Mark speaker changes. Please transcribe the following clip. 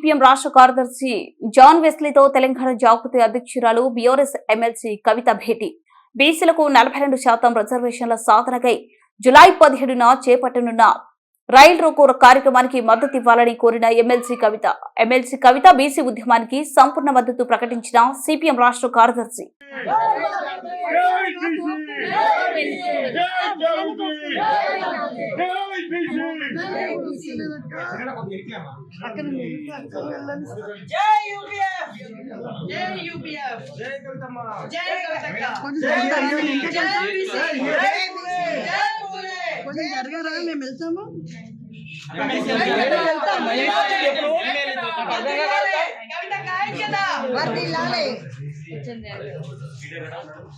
Speaker 1: CPM రాష్ట్ర కార్యదర్శి John వెస్లీతో Telangana జాగృతి అధ్యక్షురాలు బీఆర్ఎస్ ఎమ్మెల్సీ కవిత భేటీ. బీసీలకు 42% రిజర్వేషన్ల సాధనకై జులై 17న చేపట్టనున్న రైల్ రోకో కార్యక్రమానికి మద్దతు ఇవ్వాలని కోరిన ఎమ్మెల్సీ కవిత బీసీ ఉద్యమానికి సంపూర్ణ మద్దతు ప్రకటించిన సిపిఎం రాష్ట్ర కార్యదర్శి.
Speaker 2: మేము వెళ్తాము.